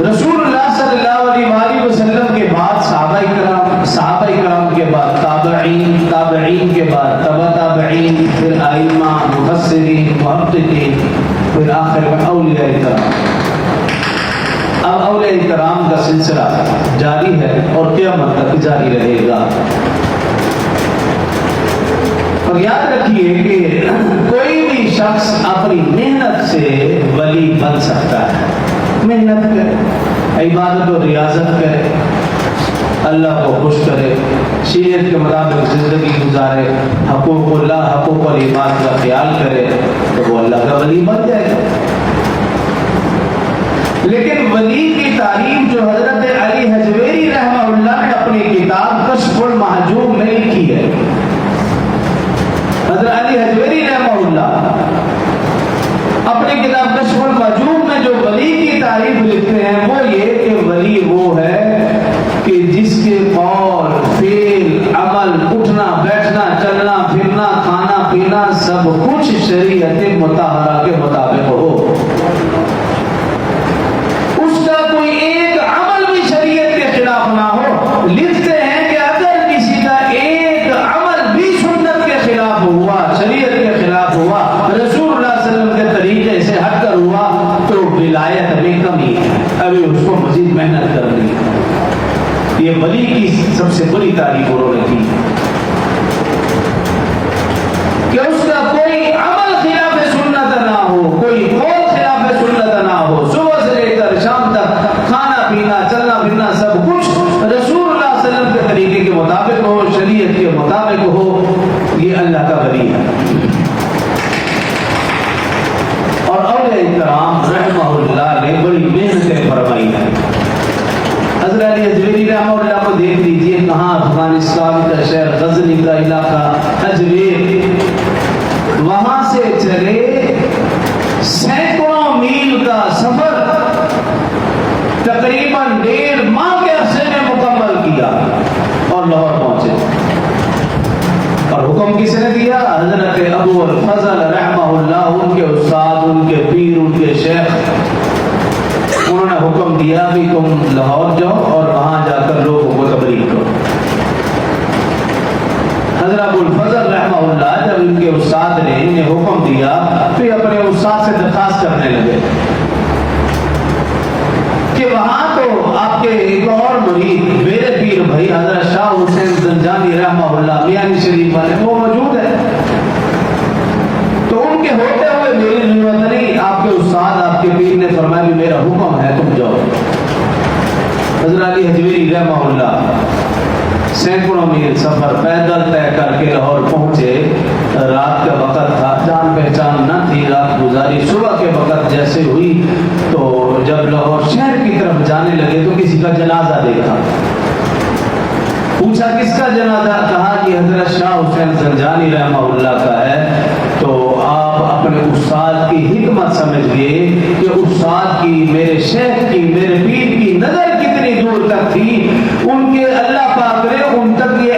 رسول اللہ صلی اللہ علیہ وسلم کے بعد صحابہ کرام کے بعد تابعین کے بعد تبع تابعین، پھر ائمہ، مفسرین، محققین، پھر آخر میں اولیاء کرام۔ اب اولیاء کرام کا سلسلہ جاری ہے اور قیامت تک جاری رہے گا۔ اور یاد رکھیے کہ کوئی بھی شخص اپنی محنت سے ولی بن سکتا ہے۔ محنت کرے، عبادت و ریاضت کرے، اللہ کو خوش کرے، شریعت کے مطابق زندگی گزارے، حقوق اللہ، حقوق العباد کا خیال کرے تو وہ اللہ کا ولی بن جائے گا۔ لیکن ولی کی تعریف جو حضرت علی حجویری رحمہ اللہ نے اپنی کتاب کشف المحجوب میں لکھی ہے، حضرت علی حجویری رحمہ اللہ اپنی کتاب کشف المحجوب میں جو ولی کی تعریف لکھتے ہیں وہ یہ کہ ولی وہ ہے کہ جس کے قول، فعل، عمل، اٹھنا بیٹھنا، چلنا پھرنا، کھانا پینا سب کچھ شریعت مطہرہ کے مطابق ہو۔ اس کا کوئی ایک عمل بھی شریعت کے خلاف نہ ہو۔ لکھتے ہیں کہ اگر کسی کا ایک عمل بھی سنت کے خلاف ہوا، شریعت کے خلاف ہوا، رسول اللہ صلی اللہ علیہ وسلم کے طریقے سے ہٹ کر ہوا تو ولایت ابھی کمی ہے، ابھی اس کو مزید محنت کرنی ہے۔ یہ ولی کی سب سے بڑی تعریف انہوں نے کی کہ اس کا کوئی عمل خلاف سنت نہ ہو، کوئی قول خلاف سنت نہ ہو، صبح سے لے کر شام تک کھانا پینا چلنا پھرنا سب کچھ رسول اللہ صلی اللہ علیہ وسلم کے طریقے کے مطابق ہو، شریعت کے مطابق ہو، یہ اللہ کا ولی ہے۔ اور اولیاء کرام رحمہ اللہ نے بڑی محنتیں فرمائی ہیں۔ حضرت علی حجویری رحمہ اللہ کو دیکھ لیجئے، کہاں افغانستان کا شہر غزنی کا علاقہ اجمیر، وہاں سے چلے سینکڑوں میل کا سفر تقریباً 1.5 ماہ کے عرصے میں مکمل کیا اور لاہور پہنچے۔ اور حکم کس نے دیا؟ حضرت ابو الفضل رحمہ اللہ، ان کے استاد، ان کے پیر، ان کے شیخ، انہوں نے حکم دیا کہ تم لاہور جاؤ اور وہاں جا کر لوگوں کو تبلیغ کرو۔ حضرت ابو الفضل رحمہ اللہ جب ان کے استاد نے انہیں حکم دیا پھر اپنے استاد سے درخواست کرنے لگے کہ وہاں تو آپ کے ایک اور مرید میرے پیر بھائی حضرت شاہ حسین زنجانی رحمہ اللہ میانی شریف والے وہ موجود ہے، تو ان کے ہوتے ہوئے میری ضرورت نہیں، آپ کے استاد آپ کے پیر نے فرمایا بھی میرا حکم ہے تم جاؤ۔ حضرت علی حجویری رحمہ اللہ سینکڑوں میل سفر پیدل طے کر کے لاہور پہنچے۔ رات کا وقت تھا، جان پہچان نہ تھی، رات گزاری۔ صبح کے وقت جیسے ہوئی تو جب لاہور شہر کی طرف جانے لگے تو کسی کا جنازہ دیکھا۔ پوچھا کس کا جنازہ؟ کہا کہ حضرت شاہ حسین زنجانی رحمہ اللہ کا ہے۔ تو آپ اپنے استاد کی حکمت سمجھ گئے کہ استاد کی، میرے شیخ کی، میرے پیر کی نظر کتنی دور تک تھی، ان کے اللہ پاک نے ان تک یہ